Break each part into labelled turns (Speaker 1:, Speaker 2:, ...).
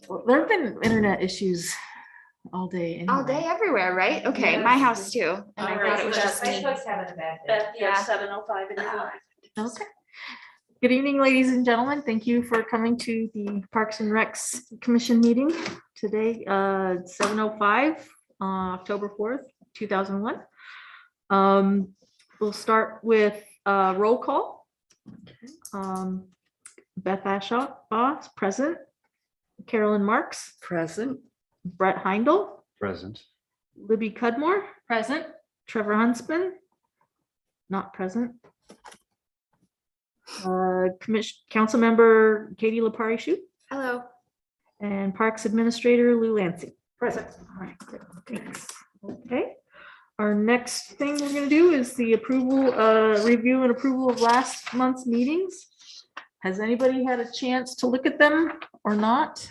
Speaker 1: Well, there have been internet issues all day.
Speaker 2: All
Speaker 1: anyway.
Speaker 2: day everywhere, right? Okay, my house too. And I thought it was just me.
Speaker 3: Facebook's having a bad day.
Speaker 4: Beth, you have
Speaker 2: Yeah.
Speaker 4: 7:05 in your life.
Speaker 1: Okay. Good evening, ladies and gentlemen. Thank you for coming to the Parks and Recs Commission meeting today, 7:05, October 4th, 2001. We'll start with roll call. Beth Ashaw, present. Carolyn Marks,
Speaker 5: Present.
Speaker 1: Brett Heindel,
Speaker 6: Present.
Speaker 1: Libby Cudmore, present. Trevor Huntsman, not present. Council member Katie Lepari-Shu
Speaker 2: Hello.
Speaker 1: and Parks Administrator Lou Lancy. Present. All right, good, thanks. Okay. Our next thing we're going to do is the approval, review and approval of last month's meetings. Has anybody had a chance to look at them or not?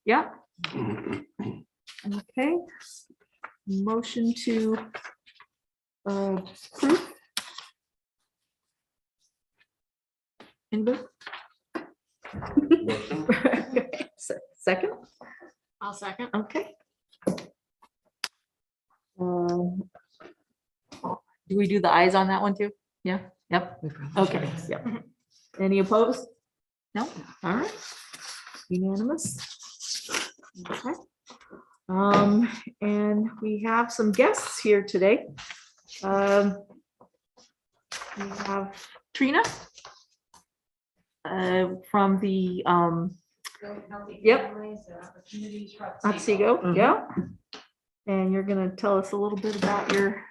Speaker 1: Yeah. Okay. Motion to approve. Anybody? Second?
Speaker 3: I'll second.
Speaker 1: Okay. Do we do the eyes on that one too? Yeah, yep, okay, yep. Any opposed? No, all right. Unanimous. Okay. And we have some guests here today. We have Trina from the yep. Otsego, yeah. And you're gonna tell us a little bit about your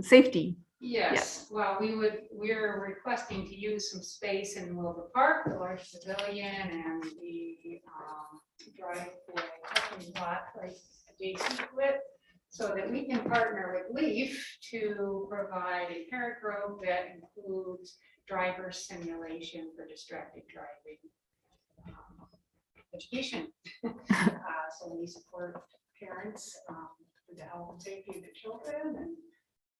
Speaker 1: safety.
Speaker 7: Yes, well, we're requesting to use some space in Wilbur Park, the large pavilion and the driveway parking lot right adjacent to it, so that we can partner with Leaf to provide a parent group that includes driver simulation for distracted driving education. So we support parents for the health and safety of the children, and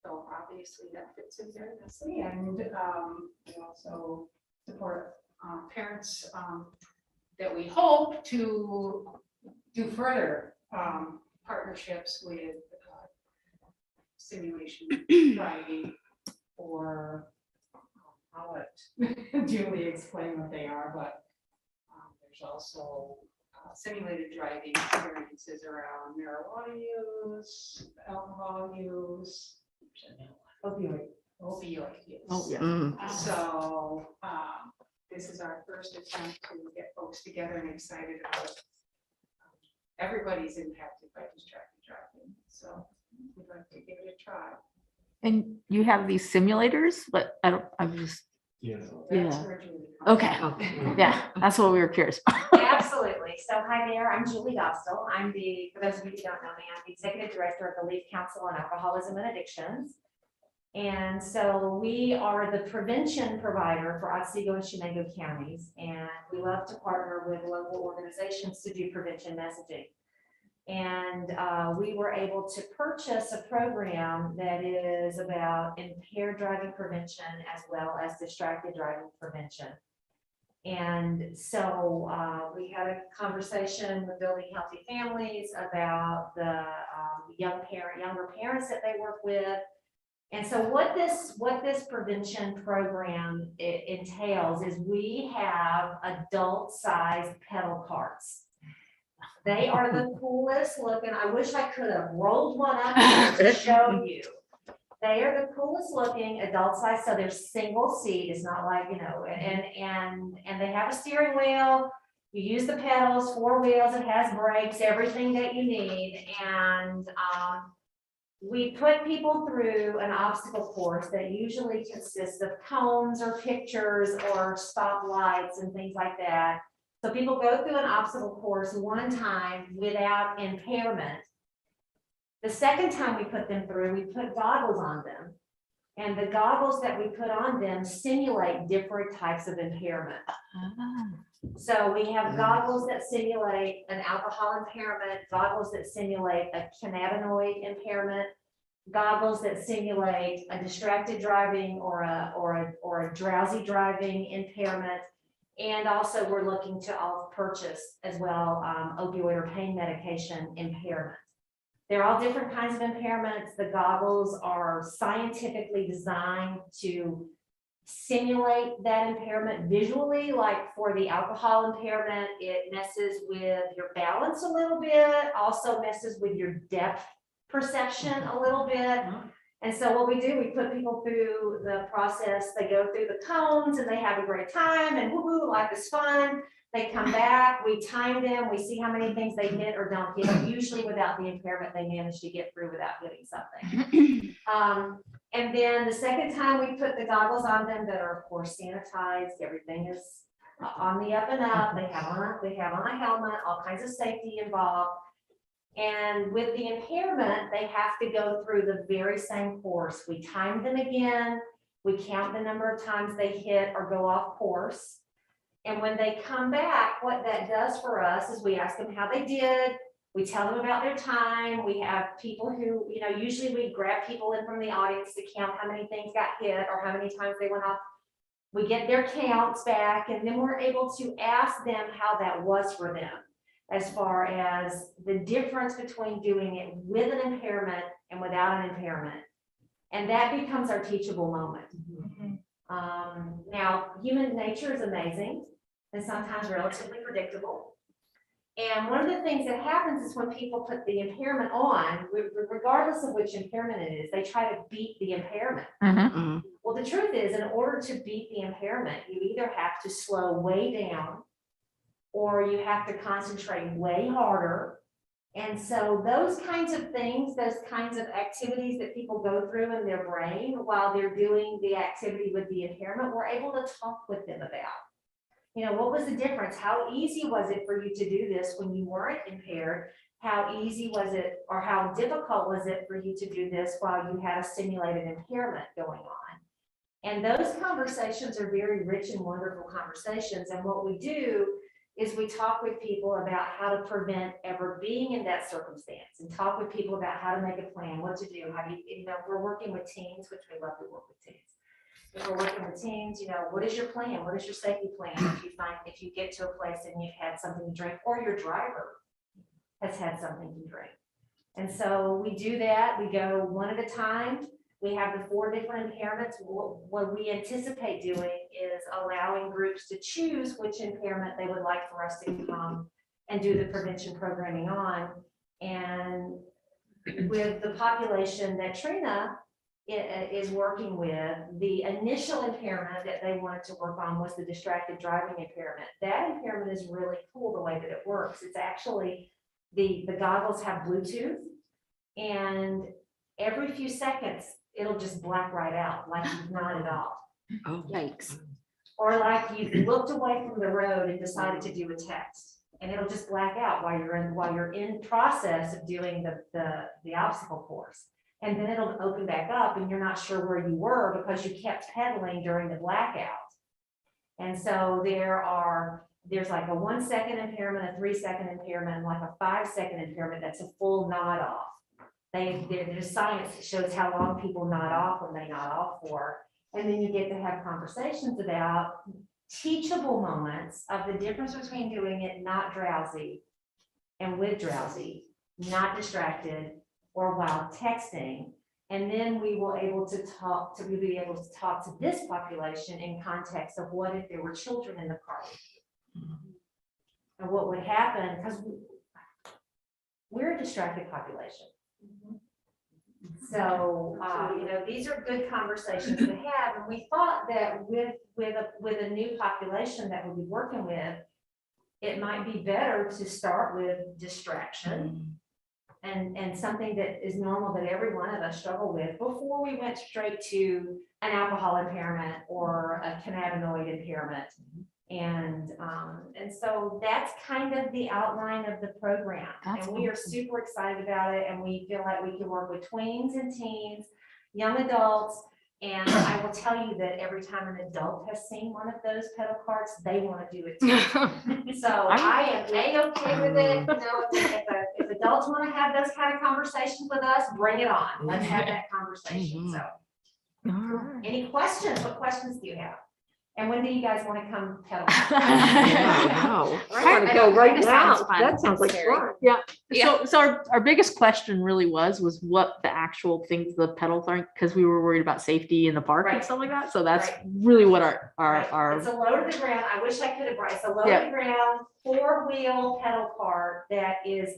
Speaker 7: so obviously that fits in very nicely. And we also support parents that we hope to do further partnerships with simulation driving, or I'll let Julie explain what they are, but there's also simulated driving experiences around marijuana use, alcohol use, opioid use.
Speaker 1: Oh, yeah.
Speaker 7: So this is our first attempt to get folks together and excited about everybody's impacted by distracted driving. So we'd like to give it a try.
Speaker 1: And you have these simulators, but I'm just,
Speaker 7: That's
Speaker 1: yeah.
Speaker 7: where Julie comes
Speaker 1: Okay,
Speaker 5: Okay.
Speaker 1: yeah, that's what we were curious.
Speaker 3: Absolutely. So hi there, I'm Julie Dostal. I'm for those of you who don't know me, I'm the Executive Director of the Leaf Council on Alcoholism and Addictions. And so we are the prevention provider for Otsego and Chenango counties, and we love to partner with local organizations to do prevention messaging. And we were able to purchase a program that is about impaired driving prevention as well as distracted driving prevention. And so we had a conversation with Building Healthy Families about the younger parents that they work with. And so what this prevention program entails is we have adult-sized pedal carts. They are the coolest looking. I wish I could have rolled one up to show you. They are the coolest looking adult size. So they're single seat. It's not like, you know, and they have a steering wheel. You use the pedals, 4 wheels. It has brakes, everything that you need. And we put people through an obstacle course that usually consists of cones or pictures or stoplights and things like that. So people go through an obstacle course one time without impairment. The second time we put them through, we put goggles on them. And the goggles that we put on them simulate different types of impairment. So we have goggles that simulate an alcohol impairment, goggles that simulate a cannabinoid impairment, goggles that simulate a distracted driving or a drowsy driving impairment. And also we're looking to all purchase as well opioid or pain medication impairment. They're all different kinds of impairments. The goggles are scientifically designed to simulate that impairment visually. Like for the alcohol impairment, it messes with your balance a little bit, also messes with your depth perception a little bit. And so what we do, we put people through the process. They go through the cones and they have a great time and woo-hoo, life is fun. They come back, we time them, we see how many things they hit or don't hit. Usually without the impairment, they manage to get through without hitting something. And then the second time we put the goggles on them that are of course sanitized, everything is on the up and up. They have on a helmet, all kinds of safety involved. And with the impairment, they have to go through the very same course. We time them again. We count the number of times they hit or go off course. And when they come back, what that does for us is we ask them how they did. We tell them about their time. We have people who, usually we grab people in from the audience to count how many things got hit or how many times they went off. We get their counts back, and then we're able to ask them how that was for them, as far as the difference between doing it with an impairment and without an impairment. And that becomes our teachable moment. Now, human nature is amazing and sometimes relatively predictable. And one of the things that happens is when people put the impairment on, regardless of which impairment it is, they try to beat the impairment. Well, the truth is, in order to beat the impairment, you either have to slow way down or you have to concentrate way harder. And so those kinds of things, those kinds of activities that people go through in their brain while they're doing the activity with the impairment, we're able to talk with them about. What was the difference? How easy was it for you to do this when you weren't impaired? How easy was it, or how difficult was it for you to do this while you had a simulated impairment going on? And those conversations are very rich and wonderful conversations. And what we do is we talk with people about how to prevent ever being in that circumstance, and talk with people about how to make a plan, what to do, how do you, we're working with teens, which we love to work with teens. If we're working with teens, what is your plan? What is your safety plan? If you get to a place and you've had something to drink, or your driver has had something to drink. And so we do that. We go one at a time. We have the 4 different impairments. What we anticipate doing is allowing groups to choose which impairment they would like for us to come and do the prevention programming on. And with the population that Trina is working with, the initial impairment that they wanted to work on was the distracted driving impairment. That impairment is really cool the way that it works. It's actually, the goggles have Bluetooth, and every few seconds, it'll just black right out, like you've nodded off.
Speaker 2: Oh, yikes.
Speaker 3: Or like you looked away from the road and decided to do a text, and it'll just black out while you're in process of doing the obstacle course. And then it'll open back up and you're not sure where you were because you kept pedaling during the blackout. And so there's like a 1 second impairment, a 3 second impairment, and like a 5 second impairment that's a full nod off. There's science that shows how long people nod off when they nod off for. And then you get to have conversations about teachable moments of the difference between doing it not drowsy and with drowsy, not distracted, or while texting. And then we will be able to talk to this population in context of what if there were children in the car with you? And what would happen, because we're a distracted population. So, these are good conversations to have. And we thought that with a new population that we'll be working with, it might be better to start with distraction and something that is normal that every one of us struggle with before we went straight to an alcohol impairment or a cannabinoid impairment. And so that's kind of the outline of the program.
Speaker 2: That's
Speaker 3: and we are super excited about it. And we feel like we can work with tweens and teens, young adults. And I will tell you that every time an adult has seen one of those pedal carts, they want to do it too. So I am A-okay with it. If adults want to have those kind of conversations with us, bring it on. Let's have that conversation. So any questions? What questions do you have? And when do you guys want to come pedal?
Speaker 4: Wow.
Speaker 2: I wanna go right now. That sounds like fun.
Speaker 1: Yeah.
Speaker 2: Yeah.
Speaker 1: So our biggest question really was what the actual things the pedals are, because we were worried about safety in the park and
Speaker 3: Right.
Speaker 1: stuff like that. So that's
Speaker 3: Right.
Speaker 1: really what our
Speaker 3: Right. It's a low to the ground. I wish I could have brought, it's a low to the ground, 4-wheel pedal car that is,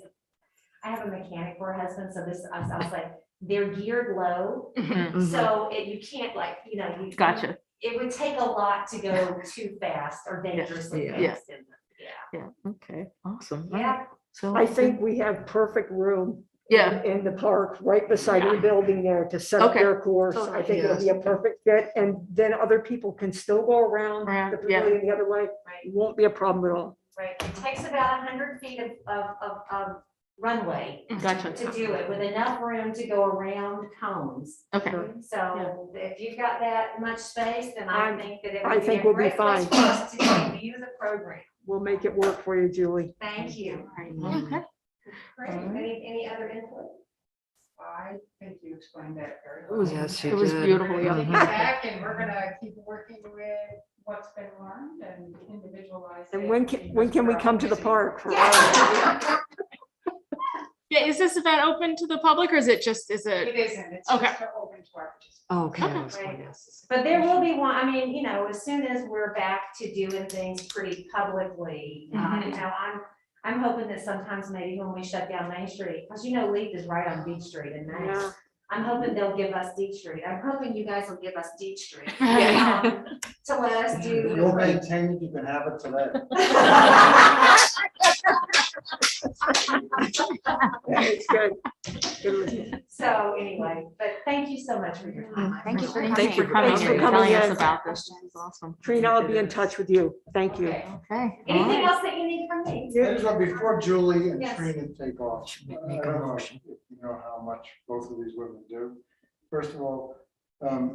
Speaker 3: I have a mechanic for a husband, so this, I was like, they're geared low. So you can't you.
Speaker 1: Gotcha.
Speaker 3: It would take a lot to go too fast or dangerously
Speaker 1: Yeah.
Speaker 3: fast.
Speaker 1: Yeah. Okay. Awesome.
Speaker 3: Yeah.
Speaker 1: So
Speaker 4: I think we have perfect room.
Speaker 1: Yeah.
Speaker 4: In the park, right beside the building there to set up
Speaker 1: Okay.
Speaker 4: their course. I think it'll be a perfect fit, and then other people can still go around the pavilion the other way.
Speaker 3: Right.
Speaker 4: It won't be a problem at all.
Speaker 3: Right. It takes about 100 feet of runway
Speaker 1: Gotcha.
Speaker 3: to do it with enough room to go around cones.
Speaker 1: Okay.
Speaker 3: So if you've got that much space, then I think that it
Speaker 4: I
Speaker 3: would be
Speaker 4: think
Speaker 3: a
Speaker 4: we'll be
Speaker 3: great place
Speaker 4: fine.
Speaker 3: for us to view the program.
Speaker 4: We'll make it work for you, Julie.
Speaker 3: Thank you.
Speaker 1: Okay.
Speaker 3: Great. Any other input?
Speaker 7: I think you explained that very
Speaker 4: Oh,
Speaker 7: well.
Speaker 4: yes,
Speaker 1: It was beautiful.
Speaker 7: We're
Speaker 1: Yeah.
Speaker 7: gonna take it back and we're gonna keep working with what's been learned and individualize it.
Speaker 4: And when can we come to the park?
Speaker 2: Yeah, is this event open to the public or is it?
Speaker 7: It isn't, it's
Speaker 2: Okay.
Speaker 7: just open to our participants.
Speaker 4: Okay.
Speaker 3: But there will be one, I mean, as soon as we're back to doing things pretty publicly, I'm hoping that sometimes maybe when we shut down Main Street, because Leaf is right on Beach Street in Main.
Speaker 4: Yeah.
Speaker 3: I'm hoping they'll give us Beach Street. I'm hoping you guys will give us Beach Street.
Speaker 2: Yeah.
Speaker 3: To let us do.
Speaker 5: You'll maintain it, you can have it today.
Speaker 4: It's good. Good with you.
Speaker 3: So anyway, but thank you so much for your time.
Speaker 2: Thank you for
Speaker 1: Thanks
Speaker 2: coming.
Speaker 1: for coming
Speaker 4: Thanks for
Speaker 1: and
Speaker 4: coming
Speaker 1: telling us
Speaker 4: in.
Speaker 1: about this. This is awesome.
Speaker 4: Trina, I'll be in touch with you. Thank you.
Speaker 3: Okay.
Speaker 1: Okay.
Speaker 3: Anything else that you need from me?
Speaker 5: I just want, before Julie and
Speaker 3: Yes.
Speaker 5: Trina take off, I don't know if you know how much both of these women do. First of all,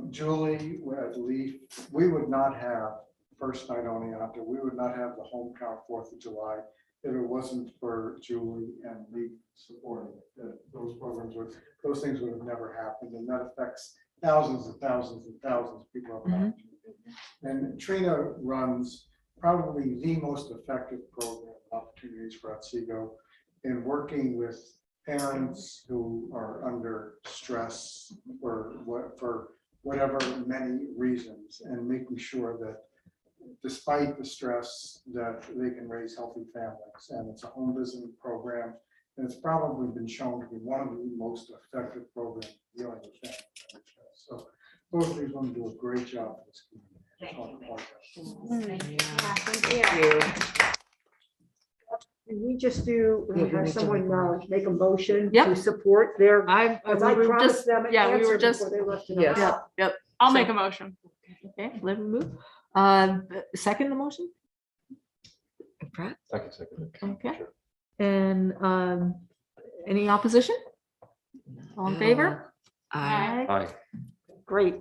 Speaker 5: Julie, at Leaf, we would not have first night Oneonta, we would not have the home count 4th of July if it wasn't for Julie and Leaf supporting it. Those things would have never happened, and that affects thousands and thousands and thousands of people. And Trina runs probably the most effective program opportunities for Otsego in working with parents who are under stress for whatever many reasons, and making sure that despite the stress that they can raise healthy families. And it's a home visiting program, and it's probably been shown to be one of the most effective programs dealing with families under stress. So both of these women do a great job for this community.
Speaker 3: Thank you.
Speaker 4: Can we just have someone make a motion
Speaker 1: Yep.
Speaker 4: to support their, as I
Speaker 1: we were
Speaker 4: promised
Speaker 1: just,
Speaker 4: them an
Speaker 1: yeah, we
Speaker 4: answer
Speaker 1: were just,
Speaker 4: before they left tonight.
Speaker 1: yep.
Speaker 2: I'll make a motion.
Speaker 1: Okay, let me move. Second the motion?
Speaker 6: Second.
Speaker 1: Okay. And any opposition? All in favor?
Speaker 2: Aye.
Speaker 6: Hi.
Speaker 4: Great.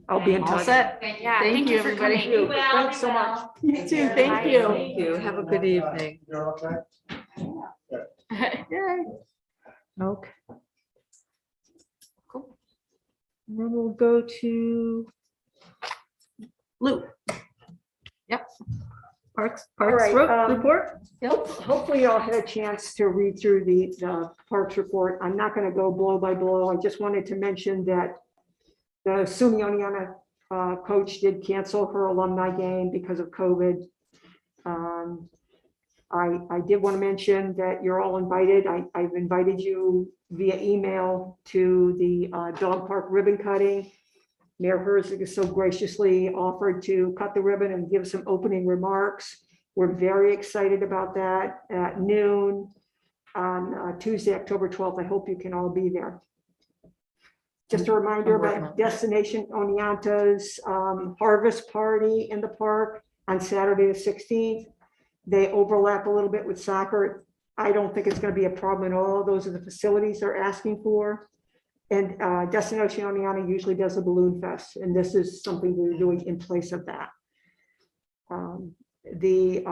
Speaker 4: I'll be in
Speaker 1: All
Speaker 4: touch.
Speaker 1: set.
Speaker 2: Yeah,
Speaker 1: Thank you,
Speaker 2: for
Speaker 1: everybody.
Speaker 2: coming.
Speaker 3: Be well,
Speaker 4: Thanks
Speaker 3: be
Speaker 4: so
Speaker 3: well.
Speaker 4: much.
Speaker 1: You too, thank you.
Speaker 3: Thank
Speaker 4: you. Have a good evening.
Speaker 5: You're okay?
Speaker 1: Yay. Okay. Cool. And then we'll go to Lou. Yep. Parks
Speaker 4: right,
Speaker 1: report? Yep.
Speaker 4: Hopefully you all had a chance to read through the Parks report. I'm not going to go blow by blow. I just wanted to mention that the SUNY Oneonta coach did cancel her alumni game because of COVID. I did want to mention that you're all invited. I've invited you via email to the dog park ribbon cutting. Mayor Herzig has so graciously offered to cut the ribbon and give some opening remarks. We're very excited about that at noon on Tuesday, October 12th. I hope you can all be there. Just a reminder about Destination Oneonta's harvest party in the park on Saturday the 16th. They overlap a little bit with soccer. I don't think it's going to be a problem at all. Those are the facilities they're asking for. And Destination Oneonta usually does a balloon fest, and this is something we're doing in place of that. The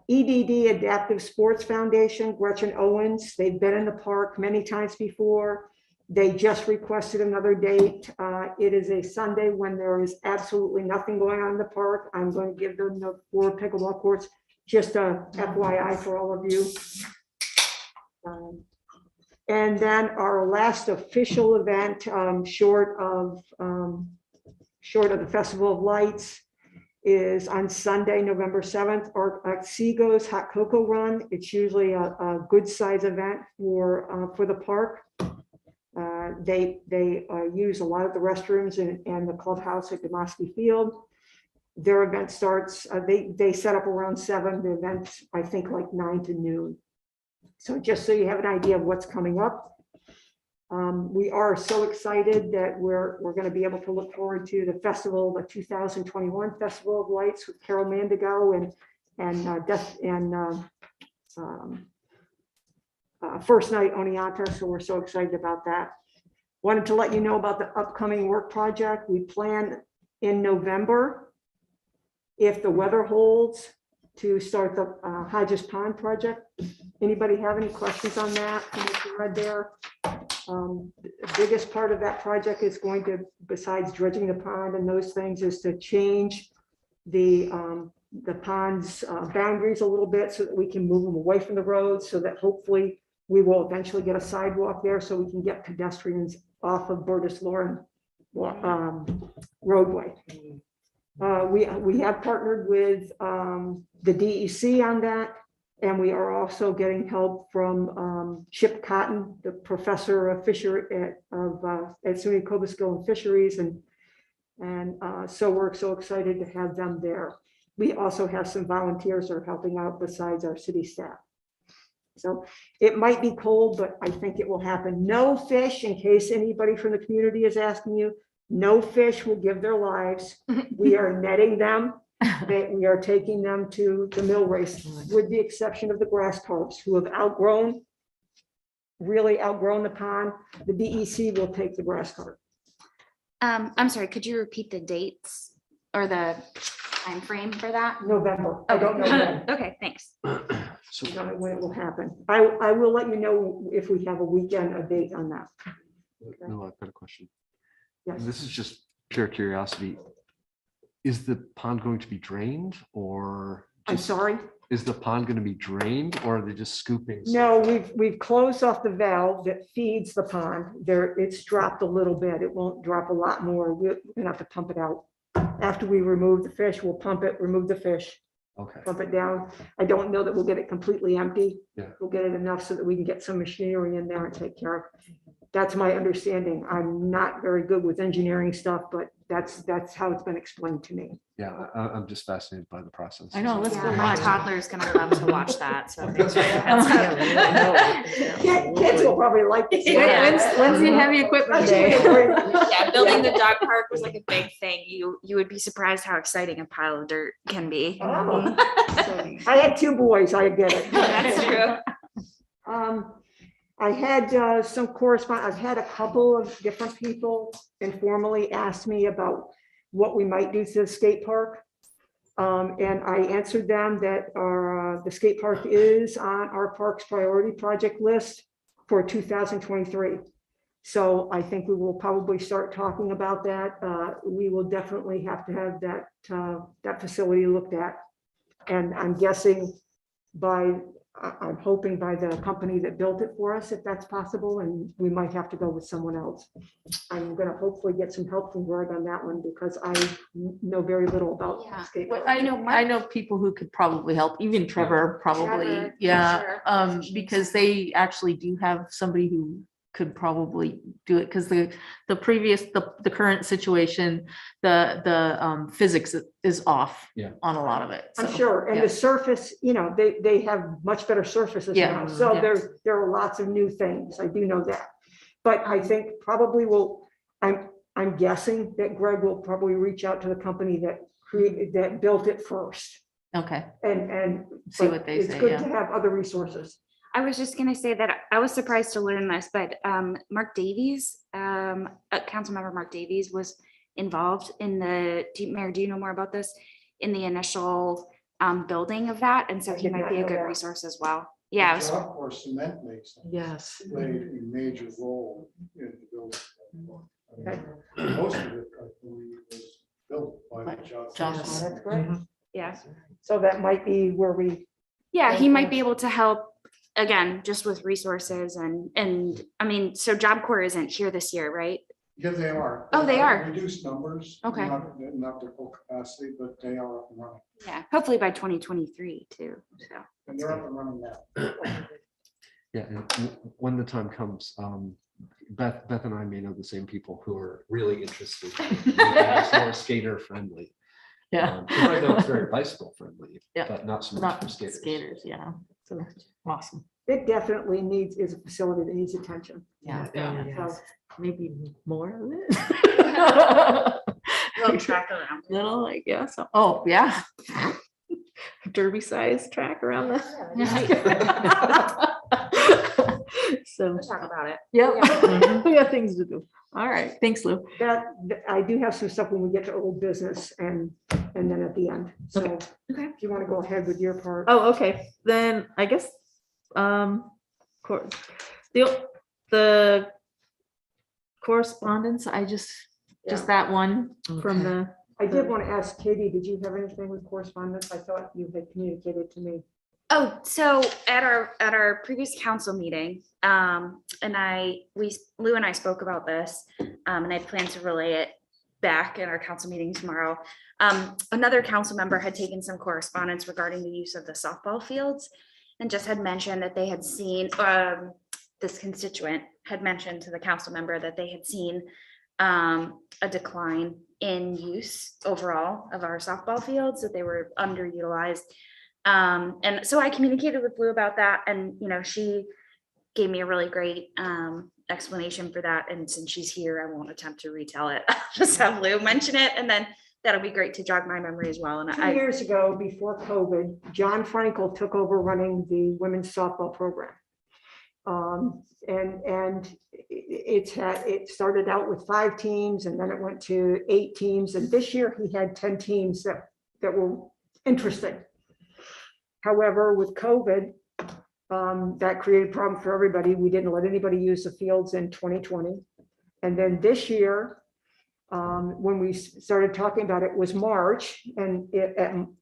Speaker 4: EDD Adaptive Sports Foundation, Gretchen Owens, they've been in the park many times before. They just requested another date. It is a Sunday when there is absolutely nothing going on in the park. I'm going to give them the 4 pickleball courts, just a FYI for all of you. And then our last official event, short of the Festival of Lights, is on Sunday, November 7th, or Seago's Hot Cocoa Run. It's usually a good size event for the park. They use a lot of the restrooms and the clubhouse at Demoski Field. Their event starts, they set up around 7, the event, I think, like 9 to noon. So just so you have an idea of what's coming up. We are so excited that we're going to be able to look forward to the festival, the 2021 Festival of Lights with Carol Mandigo and First Night Oneonta. So we're so excited about that. Wanted to let you know about the upcoming work project. We plan in November, if the weather holds, to start the Hodges Pond project. Anybody have any questions on that from what you read there? The biggest part of that project is going to, besides dredging the pond and those things, is to change the pond's boundaries a little bit so that we can move them away from the road, so that hopefully we will eventually get a sidewalk there so we can get pedestrians off of Burgess Lauren roadway. We have partnered with the DEC on that, and we are also getting help from Chip Cotton, the professor of fishery at SUNY Cobleskill and Fisheries, and so we're so excited to have them there. We also have some volunteers that are helping out besides our city staff. So it might be cold, but I think it will happen. No fish, in case anybody from the community is asking you. No fish will give their lives. We are netting them. We are taking them to the mill race, with the exception of the grass carps who have really outgrown the pond. The DEC will take the grass carp.
Speaker 2: I'm sorry, could you repeat the dates or the time frame for that?
Speaker 4: November. I don't know when.
Speaker 2: Okay, thanks.
Speaker 4: I don't know when it will happen. I will let you know if we have a date on that.
Speaker 6: No, I've got a question.
Speaker 4: Yes.
Speaker 6: This is just pure curiosity. Is the pond going to be drained, or
Speaker 4: I'm
Speaker 6: just-
Speaker 4: sorry.
Speaker 6: Is the pond going to be drained, or are they just scooping?
Speaker 4: No, we've closed off the valve that feeds the pond. It's dropped a little bit. It won't drop a lot more. We're gonna have to pump it out. After we remove the fish, we'll pump it, remove the fish,
Speaker 6: Okay.
Speaker 4: pump it down. I don't know that we'll get it completely empty.
Speaker 6: Yeah.
Speaker 4: We'll get it enough so that we can get some machinery in there and take care of. That's my understanding. I'm not very good with engineering stuff, but that's how it's been explained to me.
Speaker 6: Yeah, I'm just fascinated by the process.
Speaker 1: I know, let's
Speaker 2: Yeah,
Speaker 1: go
Speaker 2: my
Speaker 1: watch.
Speaker 2: toddler's gonna love to watch that, so.
Speaker 4: Kids will probably like this.
Speaker 1: Wednesday, heavy equipment day.
Speaker 2: Yeah, building the dog park was like a big thing. You would be surprised how exciting a pile of dirt can be.
Speaker 4: Oh. I had 2 boys, I get it.
Speaker 2: That's true.
Speaker 4: I had some correspondence. I've had a couple of different people informally ask me about what we might do to the skate park. And I answered them that the skate park is on our parks priority project list for 2023. So I think we will probably start talking about that. We will definitely have to have that facility looked at. And I'm guessing I'm hoping by the company that built it for us, if that's possible, and we might have to go with someone else. I'm gonna hopefully get some help from Greg on that one, because I know very little about
Speaker 2: Yeah.
Speaker 4: skate
Speaker 1: Well,
Speaker 4: parks.
Speaker 1: I know people who could probably help, even Trevor, probably,
Speaker 2: Trevor, for
Speaker 1: yeah.
Speaker 2: sure.
Speaker 1: Because they actually do have somebody who could probably do it, because the current situation, the physics is off
Speaker 6: Yeah.
Speaker 1: on a lot of it.
Speaker 4: I'm
Speaker 1: so,
Speaker 4: sure, and
Speaker 1: yeah.
Speaker 4: the surface, they have much better surfaces
Speaker 1: Yeah,
Speaker 4: now, so
Speaker 1: yeah.
Speaker 4: there are lots of new things, I do know that. But I think probably I'm guessing that Greg will probably reach out to the company that built it first,
Speaker 1: Okay,
Speaker 4: and
Speaker 1: see
Speaker 4: but
Speaker 1: what they
Speaker 4: it's
Speaker 1: say,
Speaker 4: good
Speaker 1: yeah.
Speaker 4: to have other resources.
Speaker 2: I was just gonna say that I was surprised to learn this, but Mark Davies, Councilmember Mark Davies was involved in Mayor, do you know more about this? In the initial building of that. And so
Speaker 4: I
Speaker 2: he
Speaker 4: did
Speaker 2: might
Speaker 4: not
Speaker 2: be a
Speaker 4: know
Speaker 2: good
Speaker 4: that.
Speaker 2: resource as well. Yeah. it
Speaker 5: The
Speaker 2: was-
Speaker 5: job corps cement makes
Speaker 1: Yes.
Speaker 5: played a major role in the building. I
Speaker 4: Okay.
Speaker 5: mean, most of it, I believe, was built by the job.
Speaker 4: Oh, that's great.
Speaker 2: Yeah.
Speaker 4: So that might be where we,
Speaker 2: Yeah, he
Speaker 4: Okay.
Speaker 2: might be able to help again, just with resources and I mean, so Job Corps isn't here this year, right?
Speaker 5: Because they are.
Speaker 2: Oh, they are.
Speaker 5: Reduced numbers.
Speaker 2: Okay.
Speaker 5: Not their full capacity, but they are up and running.
Speaker 2: Yeah, hopefully by 2023 too. So
Speaker 5: And they're up and running now.
Speaker 6: Yeah, and when the time comes, Beth and I may know the same people who are really interested in making this more skater friendly.
Speaker 1: Yeah.
Speaker 6: 'Cause right now it's very bicycle friendly,
Speaker 1: Yeah.
Speaker 6: but not so much
Speaker 1: Not
Speaker 6: for skaters.
Speaker 1: skaters, yeah. So awesome.
Speaker 4: it definitely is a facility that needs attention.
Speaker 1: Yeah.
Speaker 4: So,
Speaker 1: Maybe more of it.
Speaker 2: little track around.
Speaker 1: Little, I guess. Oh, yeah. Derby size track around the. So,
Speaker 2: We'll talk about it.
Speaker 1: yeah, we got things to do. All right, thanks, Lou.
Speaker 4: I do have some stuff when we get to old business and then at the end. So
Speaker 1: Okay.
Speaker 4: if you want to go ahead with your part.
Speaker 1: Oh, okay, then I guess, the correspondence, just that one from the,
Speaker 4: I did want to ask Katie, did you have anything with correspondence? I thought you had communicated to me.
Speaker 2: Oh, so at our previous council meeting, Lou and I spoke about this, and I plan to relay it back in our council meeting tomorrow. Another council member had taken some correspondence regarding the use of the softball fields and just had mentioned that they had seen, this constituent had mentioned to the council member that they had seen a decline in use overall of our softball fields, that they were underutilized. And so I communicated with Lou about that, and she gave me a really great explanation for that. And since she's here, I won't attempt to retell it. I'll just have Lou mention it, and then that'll be great to jog my memory as well. And
Speaker 4: 2 years ago, before COVID, John Frankel took over running the women's softball program. And it started out with 5 teams, and then it went to 8 teams. And this year he had 10 teams that were interesting. However, with COVID, that created a problem for everybody. We didn't let anybody use the fields in 2020. And then this year, when we started talking about it, was March, and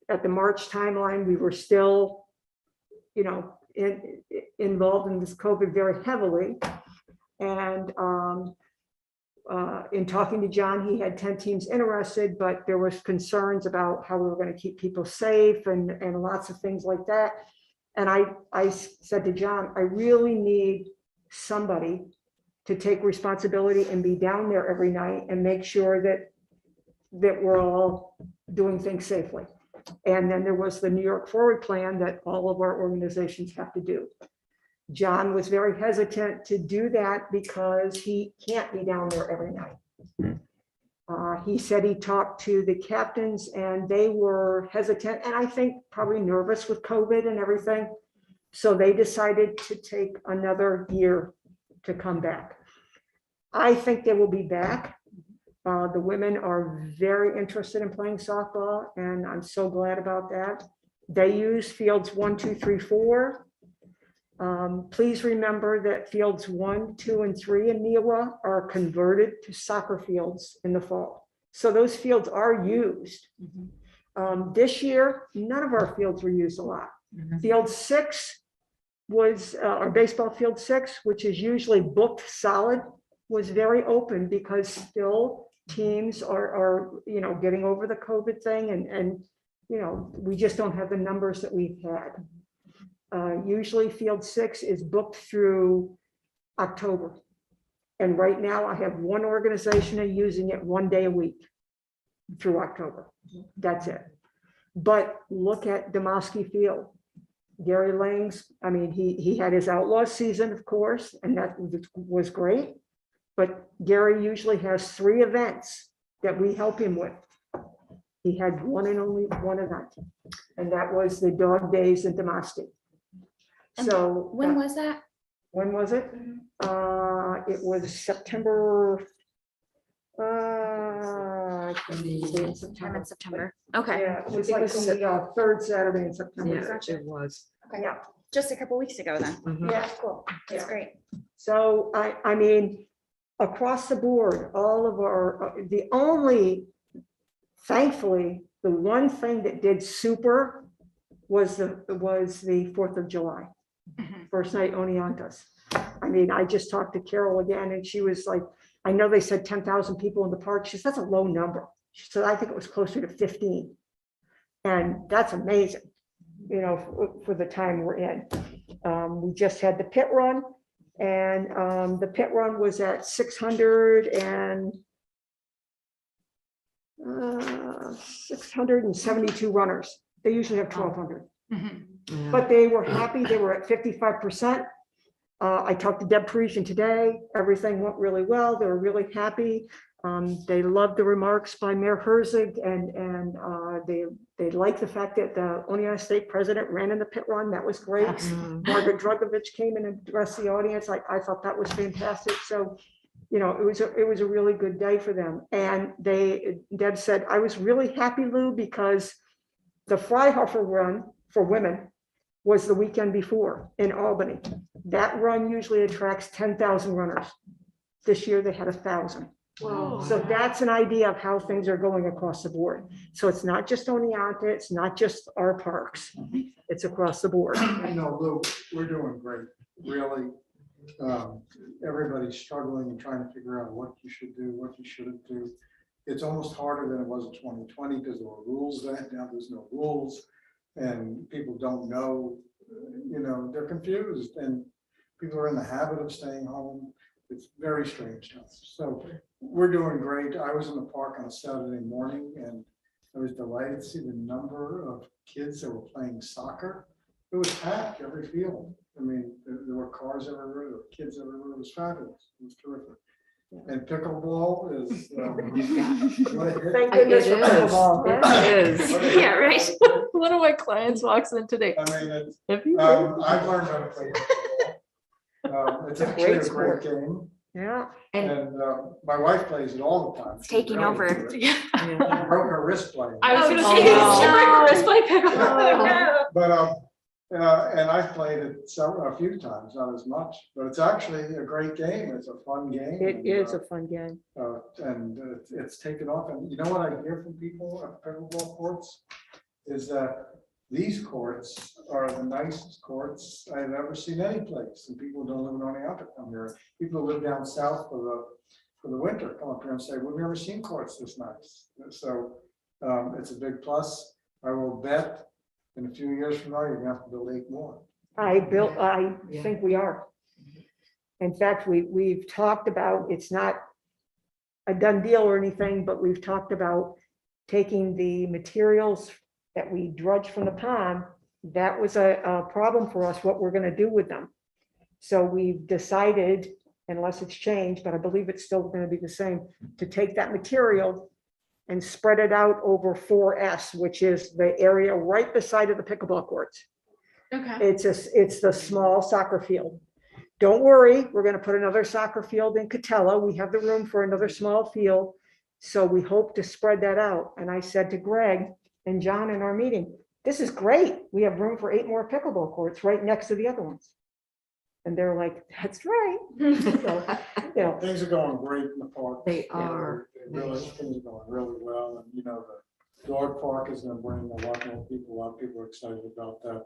Speaker 4: at the March timeline, we were still, involved in this COVID very heavily. And in talking to John, he had 10 teams interested, but there was concerns about how we were going to keep people safe and lots of things like that. And I said to John, I really need somebody to take responsibility and be down there every night and make sure that we're all doing things safely. And then there was the New York Forward Plan that all of our organizations have to do. John was very hesitant to do that because he can't be down there every night. He said he talked to the captains and they were hesitant, and I think probably nervous with COVID and everything. So they decided to take another year to come back. I think they will be back. The women are very interested in playing softball, and I'm so glad about that. They use fields 1, 2, 3, 4. Please remember that fields 1, 2, and 3 in Neowa are converted to soccer fields in the fall. So those fields are used. This year, none of our fields were used a lot. Field 6 was, our baseball field 6, which is usually booked solid, was very open because still teams are getting over the COVID thing, and we just don't have the numbers that we've had. Usually field 6 is booked through October. And right now I have one organization using it 1 day a week through October. That's it. But look at Demoski Field. Gary Lang's, he had his outlaw season, of course, and that was great. But Gary usually has 3 events that we help him with. He had one and only one event, and that was the dog days in Demoski.
Speaker 2: And
Speaker 4: So
Speaker 2: when was that?
Speaker 4: when was it? It was September I can't remember the date in
Speaker 2: Sometime
Speaker 4: September.
Speaker 2: in September. Okay,
Speaker 4: Yeah, it was like the third Saturday in September.
Speaker 8: Yeah, it was.
Speaker 4: Yeah,
Speaker 2: just a couple weeks ago then.
Speaker 8: Mhm.
Speaker 4: yeah, cool.
Speaker 2: That's
Speaker 4: Yeah.
Speaker 2: great.
Speaker 4: So I mean, across the board, all of our, the only, thankfully, the one thing that did super was the 4th of July.
Speaker 2: Mhm.
Speaker 4: First night Oneontas. I mean, I just talked to Carol again and she was like, I know they said 10,000 people in the park. She said, that's a low number. She said, I think it was closer to 15. And that's amazing, you know, for the time we're in. We just had the pit run and the pit run was at 672 runners. They usually have 1,200.
Speaker 2: Mhm.
Speaker 8: Yeah.
Speaker 4: But they were happy, they were at 55%. I talked to Deb Parisian today, everything went really well, they were really happy. They loved the remarks by Mayor Herzig and they liked the fact that the Oneonta State President ran in the pit run, that was great.
Speaker 8: Mm.
Speaker 4: Margaret Drugovich came in and addressed the audience, I thought that was fantastic, so, you know, it was a really good day for them. And Deb said, I was really happy, Lou, because the Freihofer run for women was the weekend before in Albany. That run usually attracts 10,000 runners. This year they had 1,000. So that's an idea of how things are going across the board. So it's not just Oneonta, it's not just our parks, it's across the board.
Speaker 5: You know, Lou, we're doing great, really. Everybody's struggling and trying to figure out what you should do, what you shouldn't do. It's almost harder than it was in 2020 because there were rules then, now there's no rules. And people don't know, you know, they're confused and people are in the habit of staying home. It's very strange to us. So we're doing great. I was in the park on a Saturday morning and I was delighted to see the number of kids that were playing soccer. It was packed every field. I mean, there were cars everywhere, there were kids everywhere. It was fabulous. It was terrific. And pickleball is.
Speaker 4: Thank goodness for
Speaker 8: It is.
Speaker 4: pickleball.
Speaker 8: It is.
Speaker 2: Yeah, right.
Speaker 1: One of my clients walks in today.
Speaker 5: I mean, it's,
Speaker 1: Have you?
Speaker 5: I've learned how to play pickleball. It's actually
Speaker 4: great
Speaker 5: a
Speaker 4: sport.
Speaker 5: great game.
Speaker 4: Yeah,
Speaker 5: And my wife plays it all the time.
Speaker 2: It's
Speaker 5: She's
Speaker 2: taking
Speaker 5: really
Speaker 2: over.
Speaker 5: good at it.
Speaker 1: Yeah.
Speaker 5: She broke her wrist playing.
Speaker 1: I was
Speaker 2: Oh,
Speaker 1: gonna
Speaker 2: geez,
Speaker 1: say,
Speaker 2: she
Speaker 1: oh,
Speaker 2: broke her wrist playing
Speaker 1: Oh,
Speaker 2: pickleball.
Speaker 5: But, and I've played it a few times, not as much, but it's actually a great game. It's a fun game.
Speaker 4: it
Speaker 5: and,
Speaker 4: is a fun game.
Speaker 5: and it's taken off. And you know what I hear from people at pickleball courts is that these courts are the nicest courts I've ever seen any place. And people don't live in Oneonta come here. People who live down south for the winter come up here and say, we've never seen courts this nice. So it's a big plus. I will bet in a few years from now, you're gonna have to build 8 more.
Speaker 4: I think we are. In fact, we've talked about, it's not a done deal or anything, but we've talked about taking the materials that we dredge from the pond. That was a problem for us, what we're gonna do with them. So we've decided, unless it's changed, but I believe it's still gonna be the same, to take that material and spread it out over 4S, which is the area right beside of the pickleball courts.
Speaker 1: Okay.
Speaker 4: It's the small soccer field. Don't worry, we're gonna put another soccer field in Catella. We have the room for another small field. So we hope to spread that out. And I said to Greg and John in our meeting, this is great. We have room for 8 more pickleball courts right next to the other ones. And they're like, that's right. So, you know,
Speaker 5: Things are going great in the park.
Speaker 8: They are.
Speaker 5: Things are going really well. And you know, the dog park is gonna bring a lot more people. A lot of people are excited about that.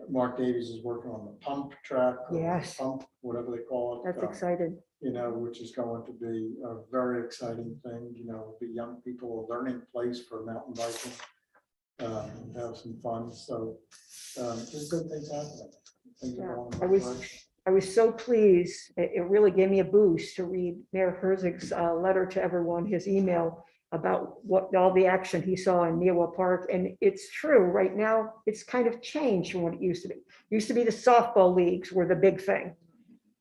Speaker 5: Mark Davies is working on the pump track. or
Speaker 4: Yes.
Speaker 5: Pump, whatever they call it.
Speaker 4: that's exciting.
Speaker 5: You know, which is going to be a very exciting thing. You know, the young people, a learning place for mountain biking. Have some fun. So there's good things happening. Things are
Speaker 4: Yeah,
Speaker 5: going in the
Speaker 4: I
Speaker 5: right
Speaker 4: was-
Speaker 5: direction.
Speaker 4: I was so pleased. It really gave me a boost to read Mayor Herzig's letter to everyone, his email about what all the action he saw in Neowa Park. And it's true, right now, it's kind of changed from what it used to be. It used to be the softball leagues were the big thing.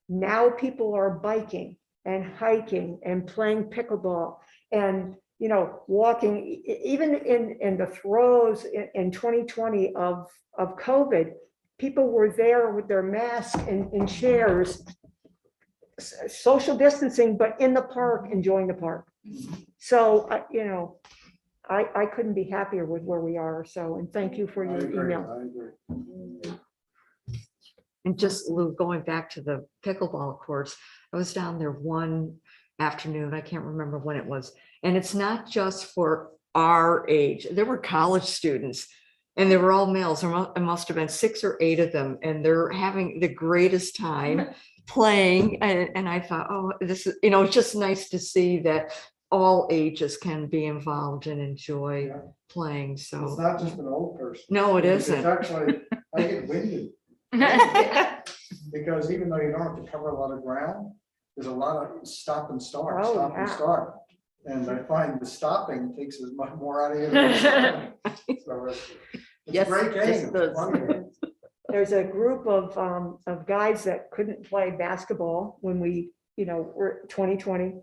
Speaker 4: Now people are biking and hiking and playing pickleball and, you know, walking, even in the throes in 2020 of COVID, people were there with their masks and in chairs, social distancing, but in the park, enjoying the park. So, I couldn't be happier with where we are. So, and thank you for
Speaker 5: I
Speaker 4: your
Speaker 5: agree,
Speaker 4: email.
Speaker 5: I agree.
Speaker 8: And just Lou, going back to the pickleball courts, I was down there one afternoon, I can't remember when it was. And it's not just for our age. There were college students and they were all males. It must have been 6 or 8 of them. And they're having the greatest time playing. And I thought, oh, this is, it's just nice to see that all ages can be involved and enjoy
Speaker 5: Yeah.
Speaker 8: playing.
Speaker 5: It's
Speaker 8: So,
Speaker 5: not just an old person.
Speaker 8: no, it
Speaker 5: It's
Speaker 8: isn't.
Speaker 5: actually, I get winded. Because even though you don't have to cover a lot of ground, there's a lot of stop and start,
Speaker 4: Oh,
Speaker 5: stop and
Speaker 4: yeah.
Speaker 5: start. And I find the stopping takes as much more out of you. than the starting. So it's a
Speaker 1: Yes,
Speaker 5: great
Speaker 1: yes,
Speaker 5: game.
Speaker 1: it
Speaker 5: It's
Speaker 1: does.
Speaker 5: fun.
Speaker 4: There's a group of guys that couldn't play basketball when we, were 2020.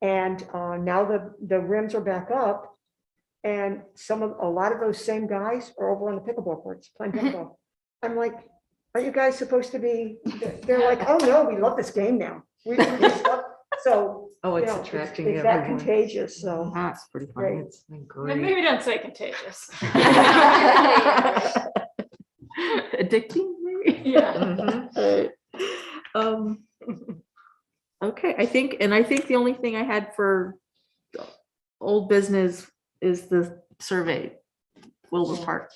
Speaker 4: And now the rims are back up. And a lot of those same guys are over on the pickleball courts playing pickleball. I'm like, are you guys supposed to be? They're like, oh no, we love this game now. We just love. So,
Speaker 8: Oh, it's
Speaker 4: it's
Speaker 8: attracting
Speaker 4: that
Speaker 8: everyone.
Speaker 4: contagious. So
Speaker 8: That's pretty
Speaker 4: Great.
Speaker 8: funny. It's been great.
Speaker 1: Maybe don't say contagious. Addicting, maybe? Yeah.
Speaker 8: Mhm.
Speaker 1: Okay, I think the only thing I had for old business is the survey, Wilbur Park.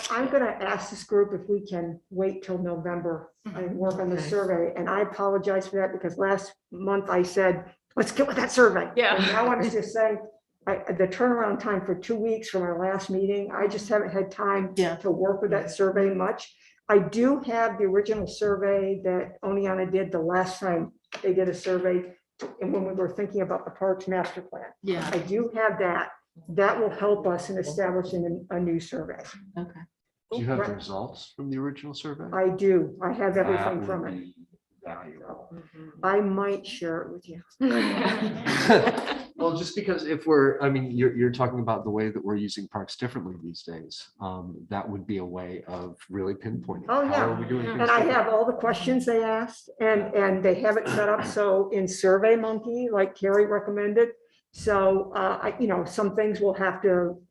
Speaker 4: I'm gonna ask this group if we can wait till November and work on the
Speaker 8: Okay.
Speaker 4: survey. And I apologize for that because last month I said, let's get with that survey.
Speaker 1: Yeah.
Speaker 4: And now I'm just saying, the turnaround time for 2 weeks from our last meeting, I just haven't had time
Speaker 1: Yeah.
Speaker 4: to work with that survey much. I do have the original survey that Oneana did the last time they did a survey. And when we were thinking about the parks master plan,
Speaker 1: Yeah,
Speaker 4: I do have that. That will help us in establishing a new survey.
Speaker 1: okay.
Speaker 6: Do you have the
Speaker 4: Right.
Speaker 6: results from the original survey?
Speaker 4: I do. I have
Speaker 6: That
Speaker 4: everything
Speaker 6: would
Speaker 4: from it.
Speaker 6: be valuable.
Speaker 4: I might share it with you.
Speaker 6: Well, just because you're talking about the way that we're using parks differently these days. That would be a way of really pinpointing.
Speaker 4: Oh,
Speaker 6: how
Speaker 4: yeah.
Speaker 6: are we doing
Speaker 1: And
Speaker 6: things
Speaker 4: And I
Speaker 6: differently?
Speaker 4: have all the questions they asked and they have it set up. So in Survey Monkey, like Carrie recommended. So, some things we'll have to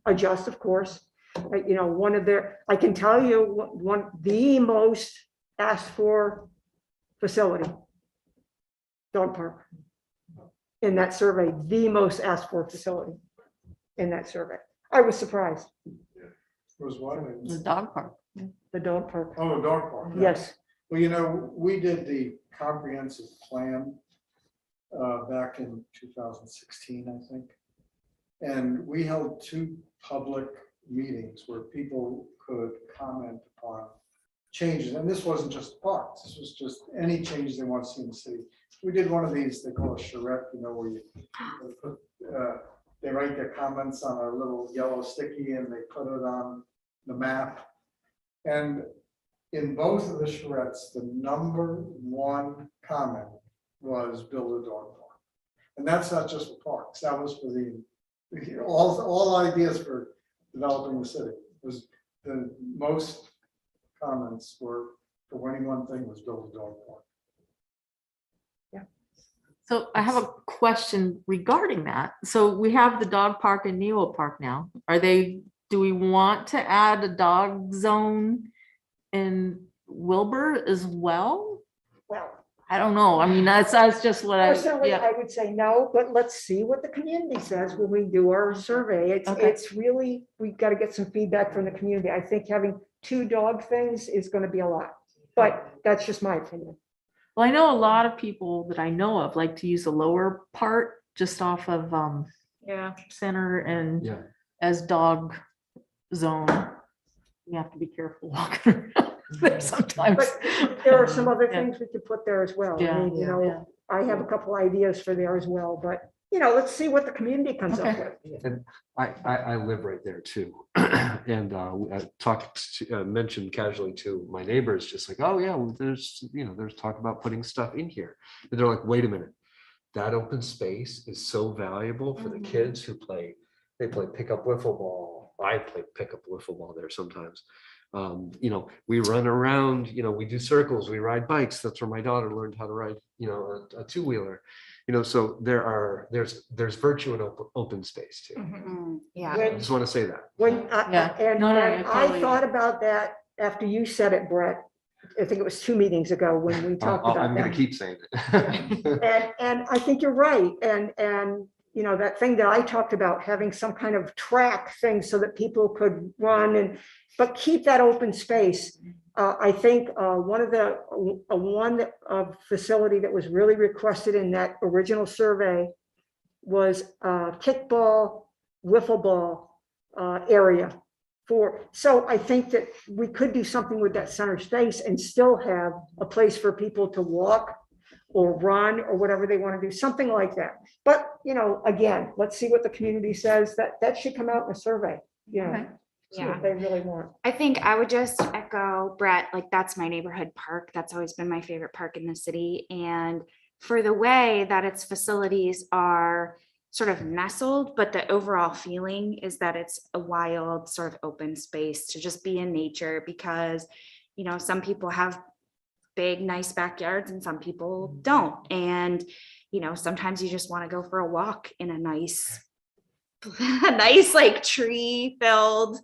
Speaker 4: adjust, of course. I can tell you the most asked for facility. Dog park. In that survey, the most asked for facility in that survey. I was surprised,
Speaker 5: Was one.
Speaker 1: The dog park.
Speaker 4: the dog park.
Speaker 5: Oh, dog park.
Speaker 4: Yes,
Speaker 5: Well, we did the comprehensive plan back in 2016, I think. And we held 2 public meetings where people could comment upon changes. And this wasn't just parks, this was just any changes they want to see in the city. We did one of these, they call a charrette, where you put, they write their comments on a little yellow sticky and they put it on the map. And in both of the charrettes, the #1 comment was build a dog park. And that's not just for parks, that was for all ideas for developing the city. Was the most comments were for any one thing was build a dog park.
Speaker 1: So I have a question regarding that. So we have the dog park in Neo Park now. Do we want to add a dog zone in Wilbur as well?
Speaker 4: well,
Speaker 1: I don't know. I mean, that's just what
Speaker 4: personally,
Speaker 1: yeah.
Speaker 4: I would say no, but let's see what the community says when we do our survey.
Speaker 1: Okay.
Speaker 4: It's really, we've got to get some feedback from the community. I think having 2 dog things is going to be a lot, but that's just my opinion.
Speaker 1: Well, I know a lot of people that I know of like to use the lower part just off of Center and
Speaker 6: Yeah.
Speaker 1: as dog zone. You have to be careful walking around there sometimes.
Speaker 4: But there are some other
Speaker 1: Yeah.
Speaker 4: things we could put there as well. I
Speaker 1: Yeah,
Speaker 4: mean,
Speaker 1: yeah.
Speaker 4: I have a couple ideas for there as well, but let's see what the community comes up
Speaker 1: Okay.
Speaker 4: with.
Speaker 6: And I live right there too. And I mentioned casually to my neighbors, just like, oh yeah, well, there's talk about putting stuff in here. And they're like, wait a minute, that open space is so valuable for the kids who play pickup wiffle ball. I play pickup wiffle ball there sometimes. We run around, we do circles, we ride bikes. That's where my daughter learned how to ride a two-wheeler, so there's virtue in open space too.
Speaker 2: Yeah.
Speaker 6: I
Speaker 4: When,
Speaker 6: just want to say that.
Speaker 4: when,
Speaker 1: Yeah.
Speaker 4: and
Speaker 1: No, no,
Speaker 4: and
Speaker 1: I
Speaker 4: I
Speaker 1: totally
Speaker 4: thought about that after you said it, Brett. I think it was 2 meetings ago when we talked about
Speaker 6: I'm going
Speaker 4: that.
Speaker 6: to keep saying it.
Speaker 4: And I think you're right. And, that thing that I talked about, having some kind of track thing so that people could run but keep that open space. I think one facility that was really requested in that original survey was kickball, wiffle ball area. So I think that we could do something with that center space and still have a place for people to walk or run or whatever they want to do, something like that. But, again, let's see what the community says. That should come out in a survey,
Speaker 1: Okay.
Speaker 4: see what they really want.
Speaker 2: I think I would just echo Brett, like that's my neighborhood park. That's always been my favorite park in the city. And for the way that its facilities are sort of nestled, but the overall feeling is that it's a wild sort of open space to just be in nature because, some people have big, nice backyards and some people don't. And, sometimes you just want to go for a walk in a nice like tree filled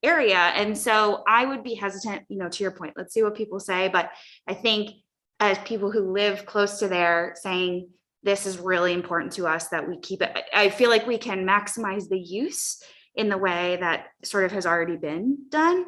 Speaker 2: area. And so I would be hesitant, to your point, let's see what people say. But I think as people who live close to there saying, this is really important to us that we keep it, I feel like we can maximize the use in the way that sort of has already been done,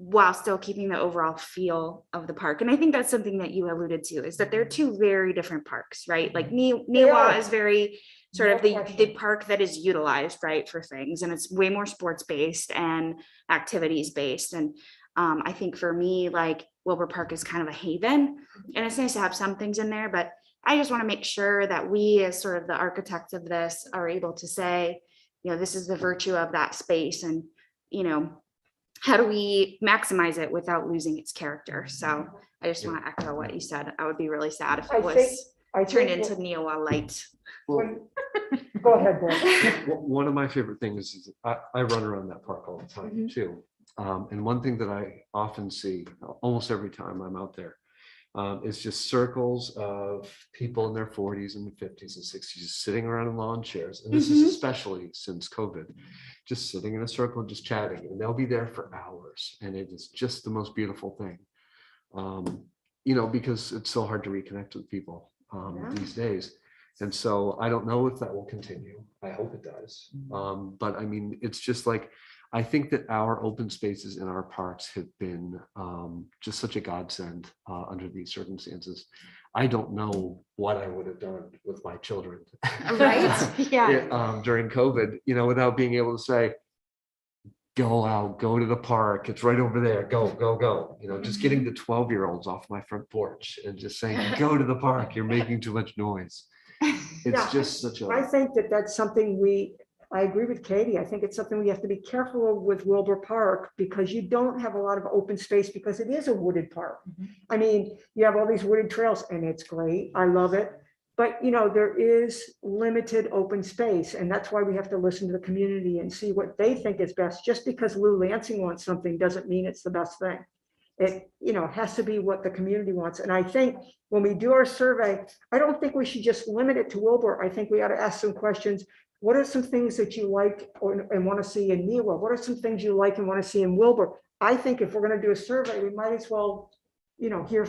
Speaker 2: while still keeping the overall feel of the park. And I think that's something that you alluded to, is that they're two very different parks, right? Like Niwa is very sort of the park that is utilized, right, for things. And it's way more sports based and activities based. And I think for me, like Wilbur Park is kind of a haven, and it's nice to have some things in there, but I just want to make sure that we as sort of the architects of this are able to say, this is the virtue of that space, and, how do we maximize it without losing its character? So I just want to echo what you said. I would be really sad if it was turned into Neowa light.
Speaker 6: Well,
Speaker 4: Go ahead, Brett.
Speaker 6: one of my favorite things is I run around that park all the time too. And one thing that I often see almost every time I'm out there is just circles of people in their 40s and 50s and 60s just sitting around in lawn chairs. And this is especially since COVID, just sitting in a circle, just chatting, and they'll be there for hours. And it is just the most beautiful thing, because it's so hard to reconnect with people these days. And so I don't know if that will continue. I hope it does. But I mean, it's just like, I think that our open spaces in our parks have been just such a godsend under these circumstances. I don't know what I would have done with my children.
Speaker 2: Right? Yeah.
Speaker 6: During COVID, without being able to say, go out, go to the park. It's right over there. Go, go, go. Just getting the 12-year-olds off my front porch and just saying, go to the park. You're making too much noise. It's just such
Speaker 4: I think that's something I agree with Katie. I think it's something we have to be careful of with Wilbur Park, because you don't have a lot of open space because it is a wooded park. I mean, you have all these wooded trails and it's great. I love it. But, there is limited open space, and that's why we have to listen to the community and see what they think is best. Just because Lou Lansing wants something doesn't mean it's the best thing. It, has to be what the community wants. And I think when we do our survey, I don't think we should just limit it to Wilbur. I think we ought to ask some questions. What are some things that you like and want to see in Newa? What are some things you like and want to see in Wilbur? I think if we're going to do a survey, we might as well, hear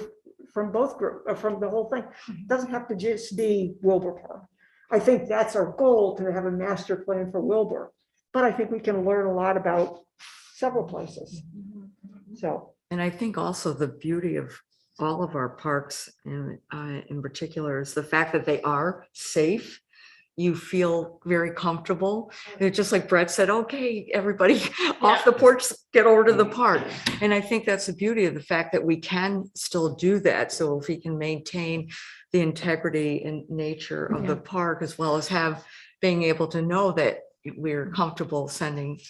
Speaker 4: from both groups, from the whole thing. It doesn't have to just be Wilbur Park. I think that's our goal, to have a master plan for Wilbur. But I think we can learn a lot about several places. So.
Speaker 8: And I think also the beauty of all of our parks, and in particular, is the fact that they are safe. You feel very comfortable. It's just like Brett said, okay, everybody off the porch, get over to the park. And I think that's the beauty of the fact that we can still do that. So if we can maintain the integrity and nature of the park, as well as being able to know that we're comfortable sending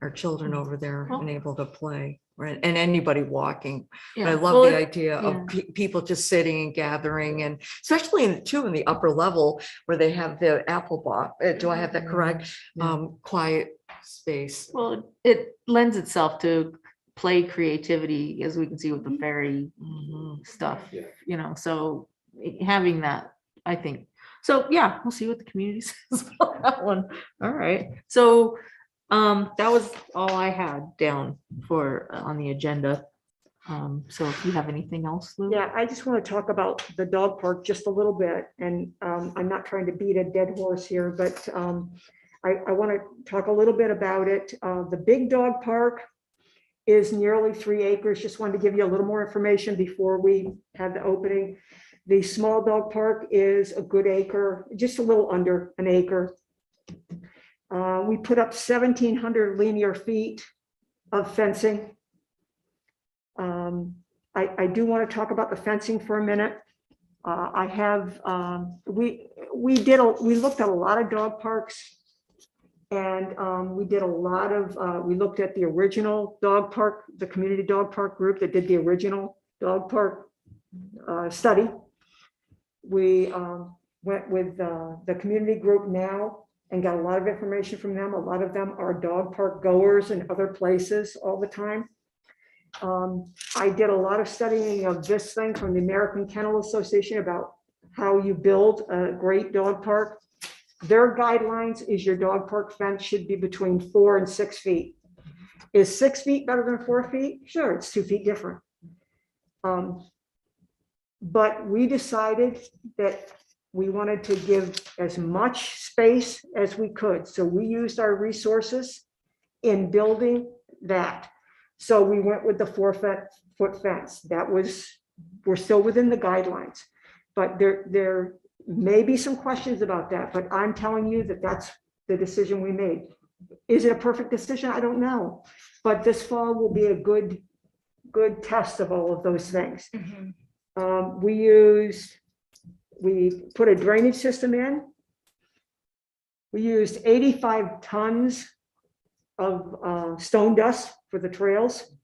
Speaker 8: our children over there and able to play. Right, and anybody walking. But I love the idea of people just sitting and gathering, and especially in the upper level where they have the apple box. Do I have that correct? Quiet space.
Speaker 1: Well, it lends itself to play creativity, as we can see with the fairy stuff, so having that, I think. So, yeah, we'll see what the community says about that one. All right. So that was all I had down for on the agenda. So if you have anything else, Lou?
Speaker 4: Yeah, I just want to talk about the dog park just a little bit, and I'm not trying to beat a dead horse here, but I want to talk a little bit about it. The big dog park is nearly 3 acres. Just wanted to give you a little more information before we had the opening. The small dog park is a good acre, just a little under an acre. We put up 1,700 linear feet of fencing. I do want to talk about the fencing for a minute. I have, we looked at a lot of dog parks, and we did a lot of, we looked at the original dog park, the community dog park group that did the original dog park study. We went with the community group now and got a lot of information from them. A lot of them are dog park goers in other places all the time. I did a lot of studying of this thing from the American Kennel Association about how you build a great dog park. Their guidelines is your dog park fence should be between 4 and 6 feet. Is 6 feet better than 4 feet? Sure, it's 2 feet different. But we decided that we wanted to give as much space as we could. So we used our resources in building that. So we went with the 4-foot fence. That was, we're still within the guidelines. But there may be some questions about that, but I'm telling you that that's the decision we made. Is it a perfect decision? I don't know. But this fall will be a good test of all of those things.
Speaker 2: Mhm.
Speaker 4: We put a drainage system in. We used 85 tons of stone dust for the trails.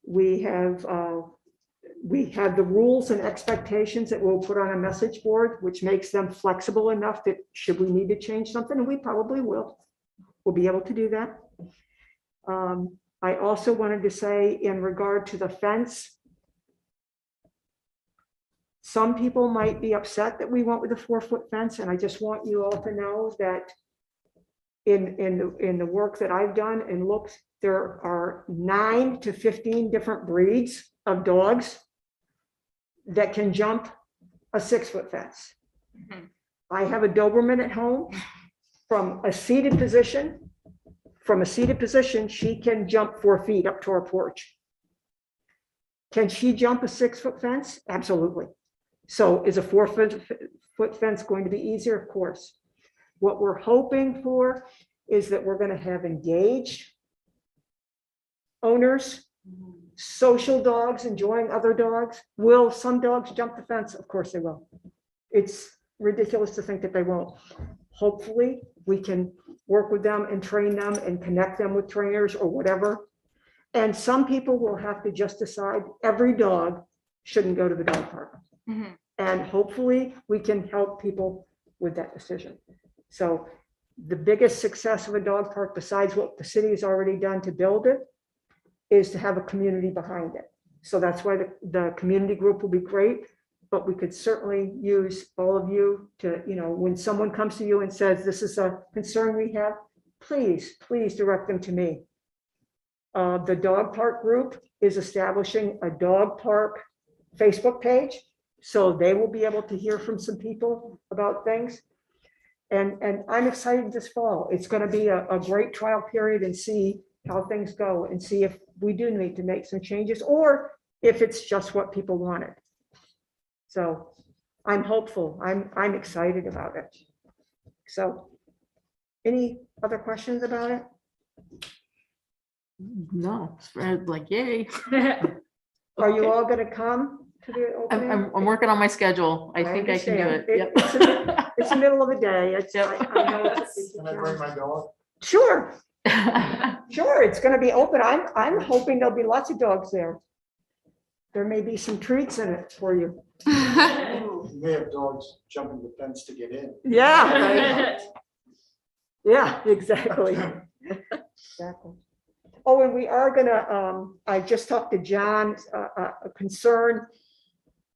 Speaker 4: We have the rules and expectations that we'll put on a message board, which makes them flexible enough that should we need to change something, and we probably will, we'll be able to do that. I also wanted to say in regard to the fence, some people might be upset that we went with a 4-foot fence, and I just want you all to know that in the work that I've done and looked, there are 9 to 15 different breeds of dogs that can jump a 6-foot fence.
Speaker 2: Mhm.
Speaker 4: I have a Doberman at home from a seated position. From a seated position, she can jump 4 feet up to our porch. Can she jump a 6-foot fence? Absolutely. So is a 4-foot fence going to be easier? Of course. What we're hoping for is that we're going to have engaged owners, social dogs enjoying other dogs. Will some dogs jump the fence? Of course they will. It's ridiculous to think that they won't. Hopefully we can work with them and train them and connect them with trainers or whatever. And some people will have to just decide every dog shouldn't go to the dog park.
Speaker 2: Mhm.
Speaker 4: And hopefully we can help people with that decision. So the biggest success of a dog park, besides what the city has already done to build it, is to have a community behind it. So that's why the community group will be great, but we could certainly use all of you to, when someone comes to you and says, this is a concern we have, please direct them to me. The dog park group is establishing a dog park Facebook page, so they will be able to hear from some people about things. And I'm excited this fall. It's going to be a great trial period and see how things go and see if we do need to make some changes or if it's just what people wanted. So I'm hopeful. I'm excited about it. So any other questions about it?
Speaker 1: No, it's like, yay.
Speaker 4: Are you all going to come to the opening?
Speaker 1: I'm working on my schedule. I think I can do it.
Speaker 4: understand.
Speaker 1: Yep.
Speaker 4: It's the middle of the day.
Speaker 1: Yep.
Speaker 4: I know it's a
Speaker 5: Can I bring my dog?
Speaker 4: Sure, it's going to be open. I'm hoping there'll be lots of dogs there. There may be some treats in it for you.
Speaker 5: You may have dogs jumping the fence to get in.
Speaker 4: Yeah, right. Yeah, exactly. Exactly. Oh, and we are gonna, I just talked to John, a concern